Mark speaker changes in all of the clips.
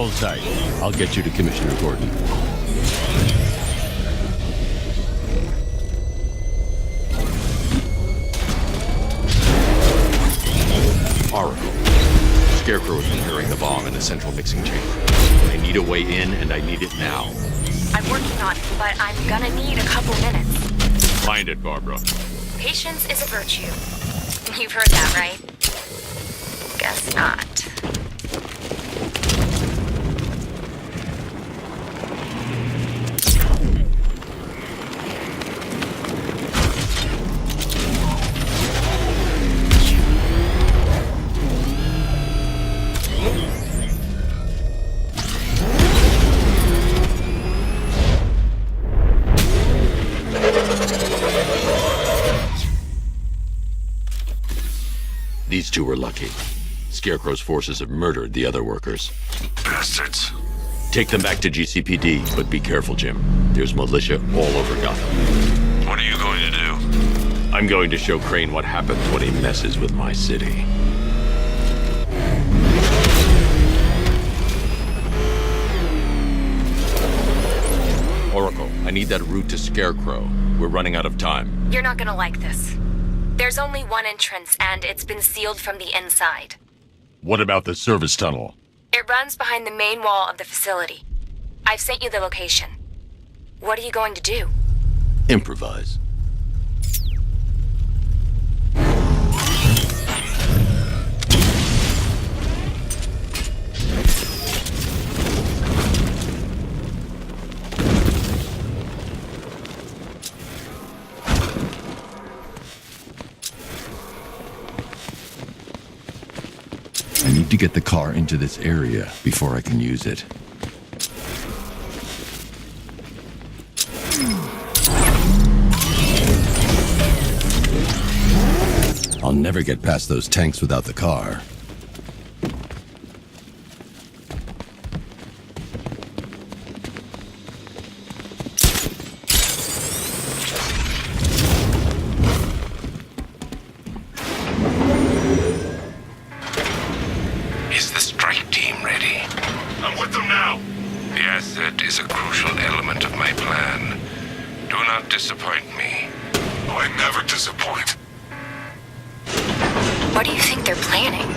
Speaker 1: Hold tight. I'll get you to Commissioner Gordon.
Speaker 2: Oracle. Scarecrow is preparing the bomb in the central mixing chamber. I need a way in, and I need it now.
Speaker 3: I'm working on it, but I'm gonna need a couple minutes.
Speaker 2: Find it, Barbara.
Speaker 3: Patience is a virtue. You've heard that, right? Guess not.
Speaker 2: These two were lucky. Scarecrow's forces have murdered the other workers.
Speaker 4: Bastards.
Speaker 2: Take them back to GCPD, but be careful, Jim. There's militia all over Gotham.
Speaker 4: What are you going to do?
Speaker 2: I'm going to show Crane what happens when he messes with my city. Oracle, I need that route to Scarecrow. We're running out of time.
Speaker 3: You're not gonna like this. There's only one entrance, and it's been sealed from the inside.
Speaker 1: What about the service tunnel?
Speaker 3: It runs behind the main wall of the facility. I've sent you the location. What are you going to do?
Speaker 2: Improvise.
Speaker 1: I need to get the car into this area before I can use it. I'll never get past those tanks without the car.
Speaker 4: Is the strike team ready? I'm with them now. The asset is a crucial element of my plan. Do not disappoint me. I never disappoint.
Speaker 3: What do you think they're planning?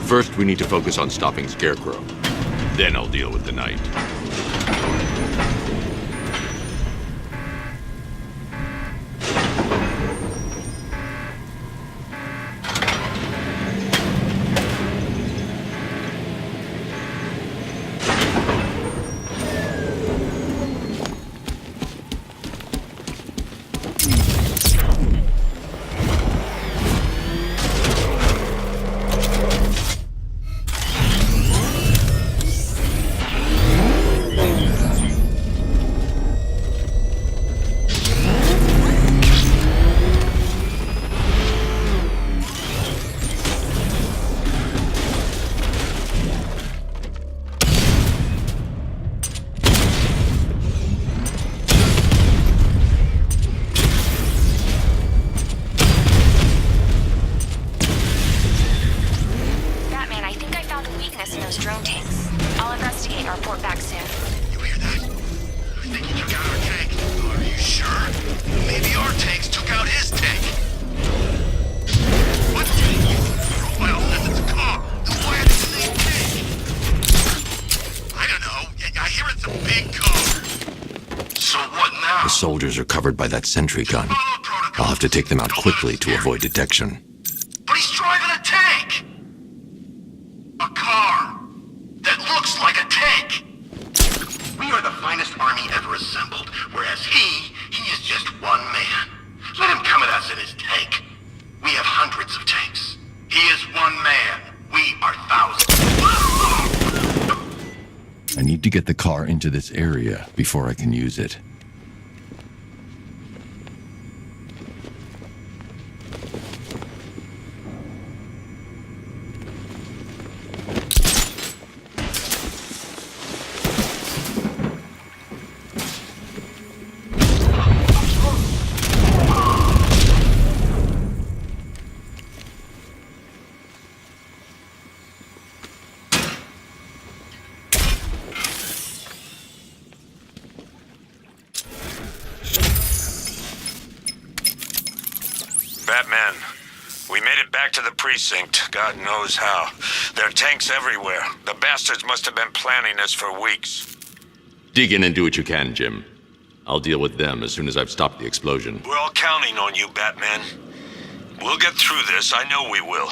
Speaker 2: First, we need to focus on stopping Scarecrow. Then I'll deal with the Knight.
Speaker 3: Drone tanks. I'll investigate and report back soon.
Speaker 5: You hear that? I think he took out our tank. Are you sure? Maybe our tanks took out his tank. What? Well, if it's a car, then why are they the same tank? I don't know. I hear it's a big car. So what now?
Speaker 2: The soldiers are covered by that sentry gun. I'll have to take them out quickly to avoid detection.
Speaker 5: But he's driving a tank! A car that looks like a tank! We are the finest army ever assembled, whereas he is just one man. Let him come at us in his tank. We have hundreds of tanks. He is one man. We are thousands.
Speaker 1: I need to get the car into this area before I can use it.
Speaker 6: Batman. We made it back to the precinct, God knows how. There are tanks everywhere. The bastards must have been planning this for weeks.
Speaker 2: Dig in and do what you can, Jim. I'll deal with them as soon as I've stopped the explosion.
Speaker 6: We're all counting on you, Batman. We'll get through this, I know we will.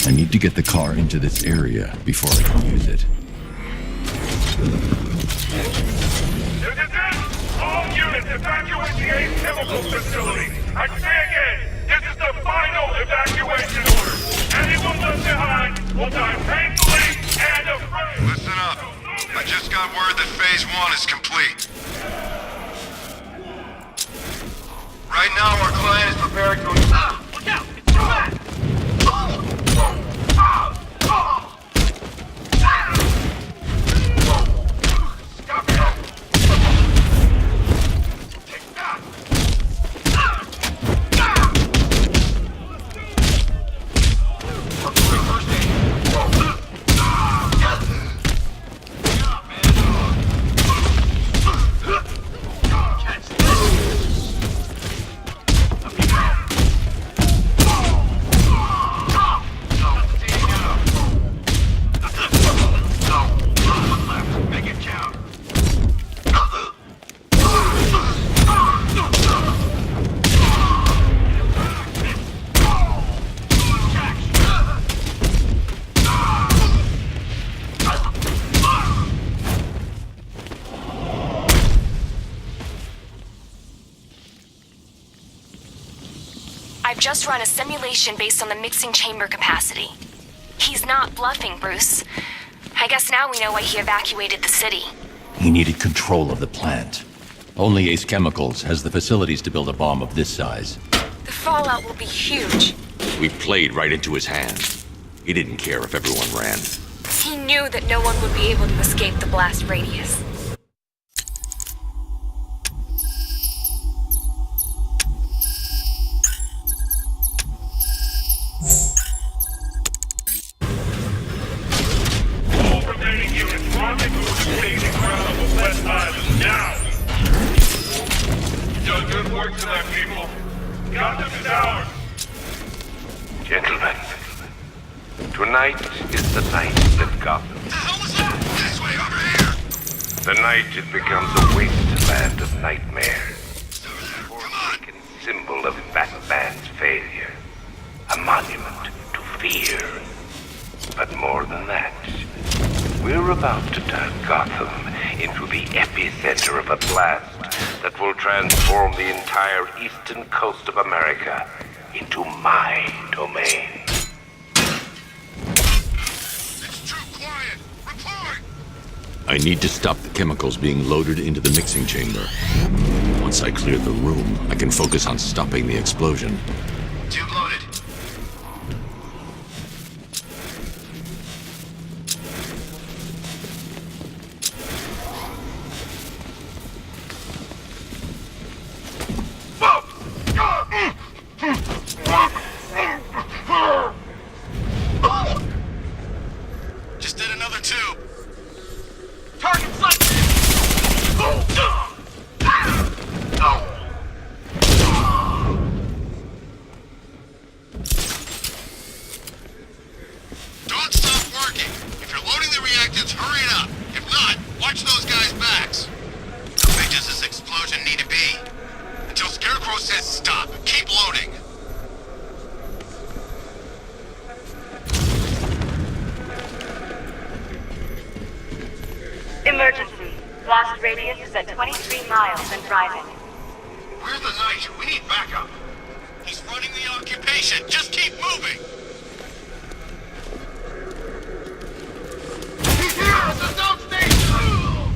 Speaker 1: I need to get the car into this area before I can use it.
Speaker 7: All units evacuate the Ace Chemical Facility. I say again, this is the final evacuation order. Anyone left behind will die painfully and afraid.
Speaker 5: Listen up. I just got word that Phase 1 is complete. Right now, our client is preparing to... Look out! It's too bad!
Speaker 3: I've just run a simulation based on the mixing chamber capacity. He's not bluffing, Bruce. I guess now we know why he evacuated the city.
Speaker 1: He needed control of the plant.
Speaker 2: Only Ace Chemicals has the facilities to build a bomb of this size.
Speaker 3: The fallout will be huge.
Speaker 2: We played right into his hands. He didn't care if everyone ran.
Speaker 3: He knew that no one would be able to escape the blast radius.
Speaker 4: Gentlemen, tonight is the night that Gotham.
Speaker 5: The hell was that? This way, over here!
Speaker 4: The night it becomes a wasteland of nightmares.
Speaker 5: Come on!
Speaker 4: A symbol of Batman's failure. A monument to fear. But more than that, we're about to turn Gotham into the epicenter of a blast that will transform the entire eastern coast of America into my domain.
Speaker 5: It's too quiet! Report!
Speaker 2: I need to stop the chemicals being loaded into the mixing chamber. Once I clear the room, I can focus on stopping the explosion.
Speaker 5: Tube loaded. Just did another tube. Target sight! Don't stop working. If you're loading the reactants, hurry it up. If not, watch those guys' backs. How big does this explosion need to be? Until Scarecrow says stop. Keep loading.
Speaker 8: Emergency. Blast radius is at 23 miles and rising.
Speaker 5: Where's the Knight? We need backup. He's running the occupation. Just keep moving. He's here at the sound station!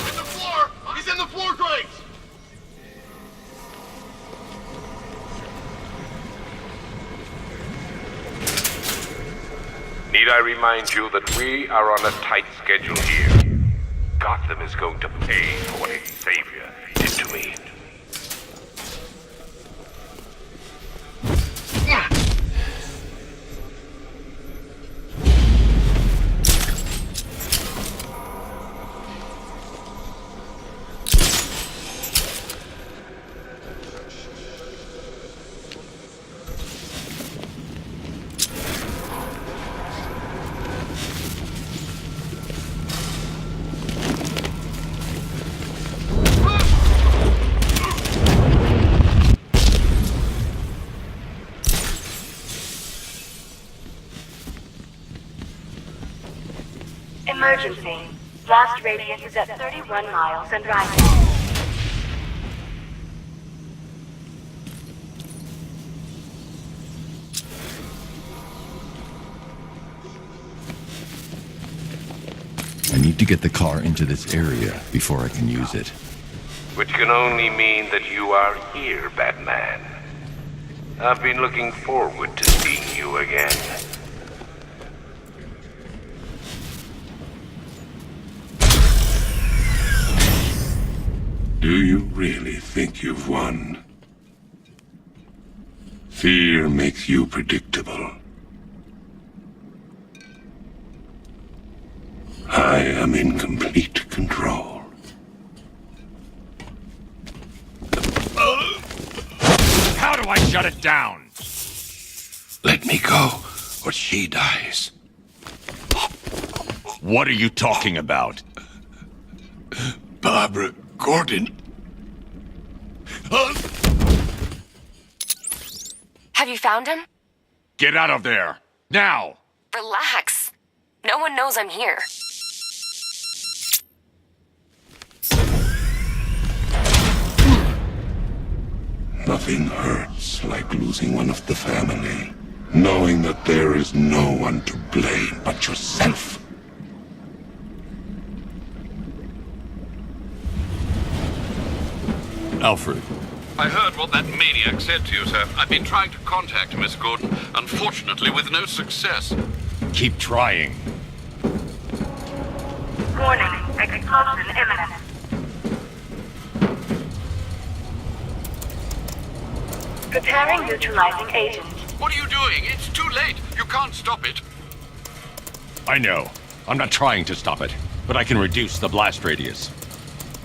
Speaker 5: In the floor! He's in the floor drains!
Speaker 4: Need I remind you that we are on a tight schedule here? Gotham is going to pay for what its savior did to me.
Speaker 8: Emergency. Blast radius is at 31 miles and rising.
Speaker 1: I need to get the car into this area before I can use it.
Speaker 4: Which can only mean that you are here, Batman. I've been looking forward to seeing you again.
Speaker 9: Do you really think you've won? Fear makes you predictable. I am in complete control.
Speaker 6: How do I shut it down?
Speaker 9: Let me go, or she dies.
Speaker 6: What are you talking about?
Speaker 9: Barbara Gordon.
Speaker 3: Have you found him?
Speaker 6: Get out of there! Now!
Speaker 3: Relax. No one knows I'm here.
Speaker 9: Nothing hurts like losing one of the family. Knowing that there is no one to blame but yourself.
Speaker 1: Alfred,
Speaker 10: I heard what that maniac said to you, sir. I've been trying to contact Miss Gordon, unfortunately with no success.
Speaker 6: Keep trying.
Speaker 8: Warning. Explosion imminent. Preparing neutralizing agent.
Speaker 10: What are you doing? It's too late. You can't stop it.
Speaker 6: I know. I'm not trying to stop it, but I can reduce the blast radius.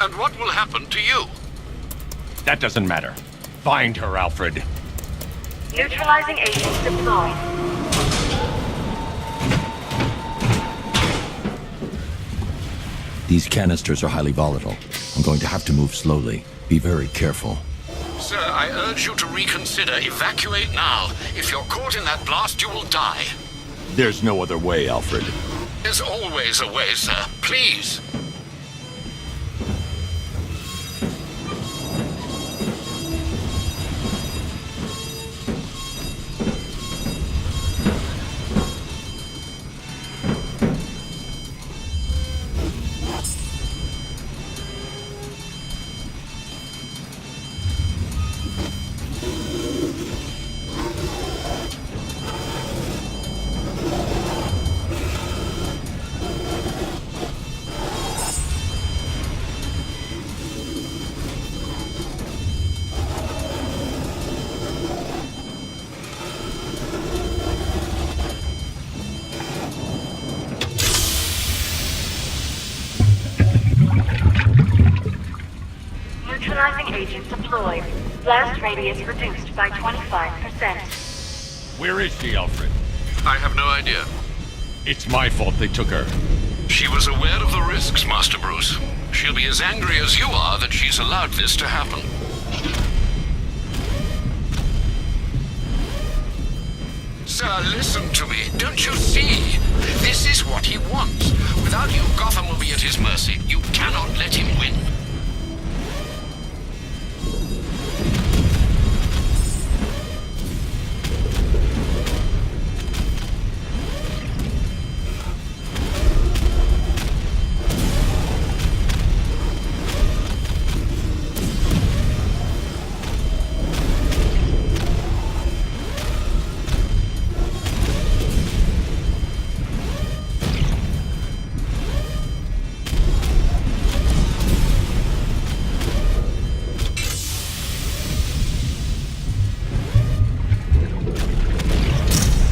Speaker 10: And what will happen to you?
Speaker 6: That doesn't matter. Find her, Alfred.
Speaker 8: Neutralizing agent deployed.
Speaker 1: these canisters are highly volatile. I'm going to have to move slowly. Be very careful.
Speaker 10: Sir, I urge you to reconsider. Evacuate now. If you're caught in that blast, you will die.
Speaker 6: There's no other way, Alfred.
Speaker 10: There's always a way, sir. Please.
Speaker 8: Neutralizing agent deployed. Blast radius reduced by 25%.
Speaker 6: Where is she, Alfred?
Speaker 10: I have no idea.
Speaker 6: It's my fault they took her.
Speaker 10: She was aware of the risks, Master Bruce. She'll be as angry as you are that she's allowed this to happen. Sir, listen to me. Don't you see? This is what he wants. Without you, Gotham will be at his mercy. You cannot let him win.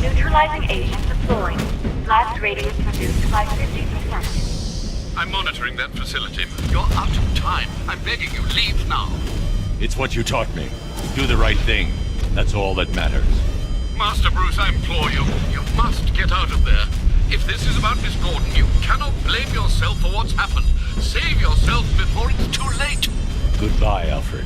Speaker 8: Neutralizing agent deployed. Blast radius reduced by 50%.
Speaker 10: I'm monitoring that facility. You're out of time. I'm begging you, leave now.
Speaker 6: It's what you taught me. Do the right thing. That's all that matters.
Speaker 10: Master Bruce, I implore you. You must get out of there. If this is about Miss Gordon, you cannot blame yourself for what's happened. Save yourself before it's too late.
Speaker 6: Goodbye, Alfred.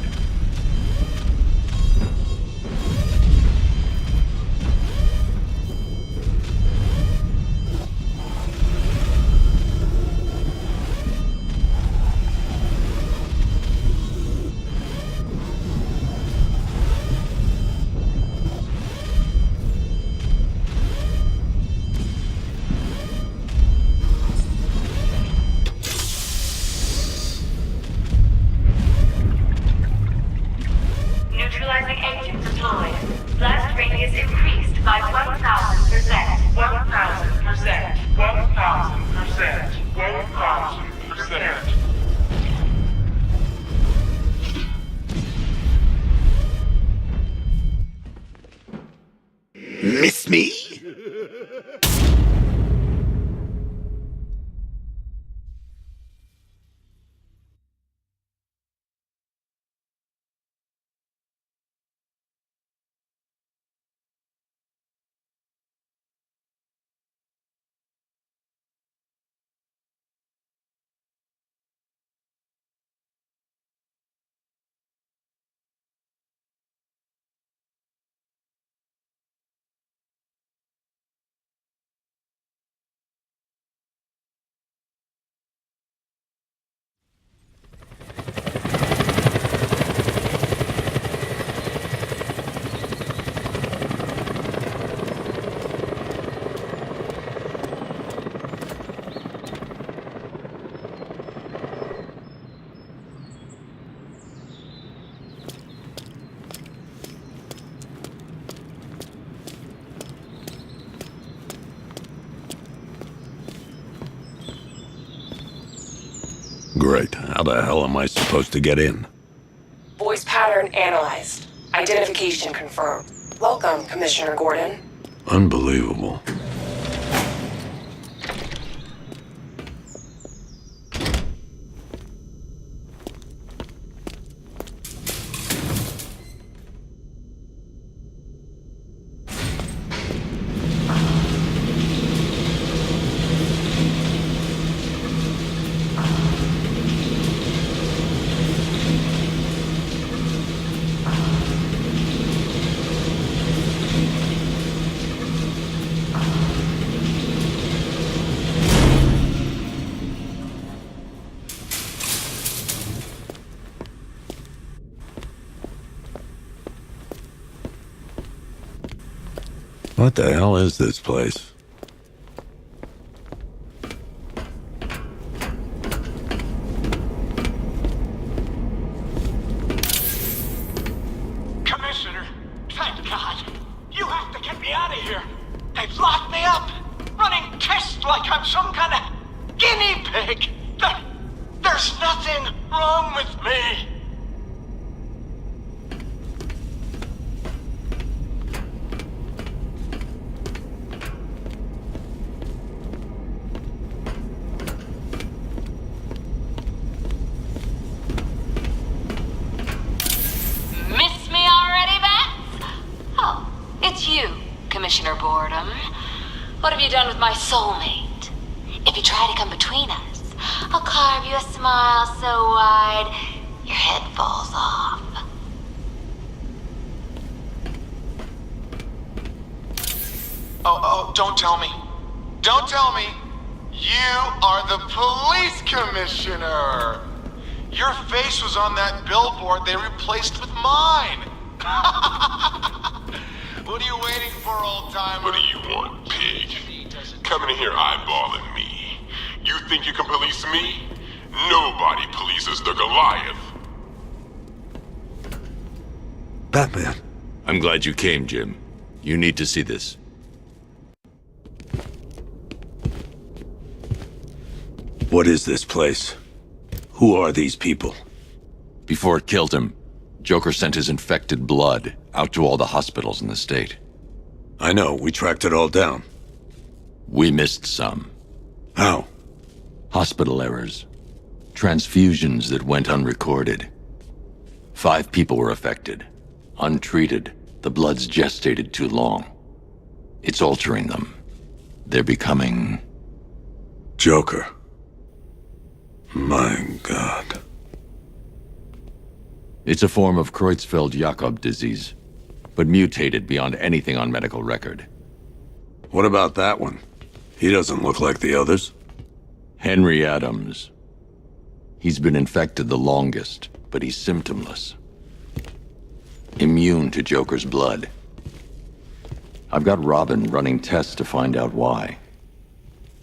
Speaker 9: It's me?
Speaker 6: Great. How the hell am I supposed to get in?
Speaker 11: Voice pattern analyzed. Identification confirmed. Welcome, Commissioner Gordon.
Speaker 6: Unbelievable. What the hell is this place?
Speaker 5: Commissioner, thank God. You have to get me out of here. They've locked me up, running tests like I'm some kind of guinea pig. There's nothing wrong with me.
Speaker 12: Miss me already, Bats? Oh, it's you, Commissioner Boredom. What have you done with my soulmate? If you try to come between us, I'll carve you a smile so wide, your head falls off.
Speaker 5: Oh, don't tell me. Don't tell me. You are the police commissioner. Your face was on that billboard they replaced with mine. What are you waiting for, old timer?
Speaker 9: What do you want, pig? Coming in here eyeballing me. You think you can police me? Nobody polices the Goliath.
Speaker 6: Batman.
Speaker 2: I'm glad you came, Jim. You need to see this.
Speaker 6: What is this place? Who are these people?
Speaker 2: Before it killed him, Joker sent his infected blood out to all the hospitals in the state.
Speaker 6: I know, we tracked it all down.
Speaker 2: We missed some.
Speaker 6: How?
Speaker 2: Hospital errors. Transfusions that went unrecorded. 5 people were affected. Untreated, the blood's gestated too long. It's altering them. They're becoming...
Speaker 6: Joker. My God.
Speaker 2: It's a form of Creutzfeldt-Jakob disease, but mutated beyond anything on medical record.
Speaker 6: What about that one? He doesn't look like the others.
Speaker 2: Henry Adams. He's been infected the longest, but he's symptomless. Immune to Joker's blood. I've got Robin running tests to find out why.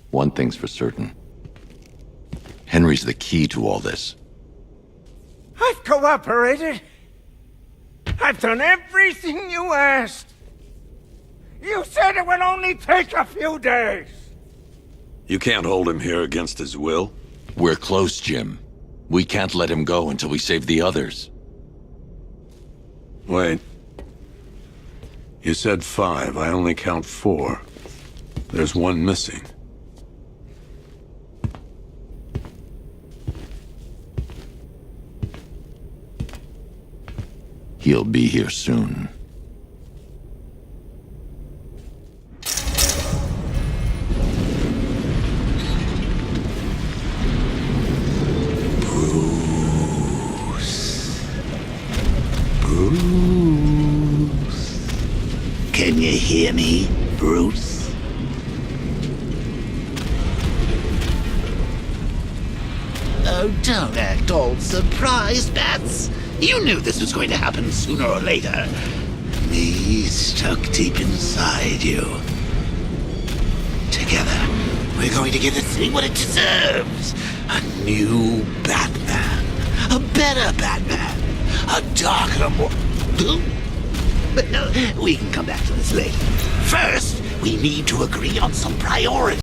Speaker 2: One thing's for certain. Henry's the key to all this.
Speaker 13: I've cooperated. I've done everything you asked. You said it would only take a few days.
Speaker 6: You can't hold him here against his will?
Speaker 2: We're close, Jim. We can't let him go until we save the others.
Speaker 6: Wait. You said 5. I only count 4. There's one missing.
Speaker 2: He'll be here soon.
Speaker 5: Can you hear me, Bruce? Oh, don't act all surprised, Bats. You knew this was going to happen sooner or later. Me stuck deep inside you. Together, we're going to give the city what it deserves. A new Batman. A better Batman. A darker, more... But no, we can come back to this later. First, we need to agree on some priorities.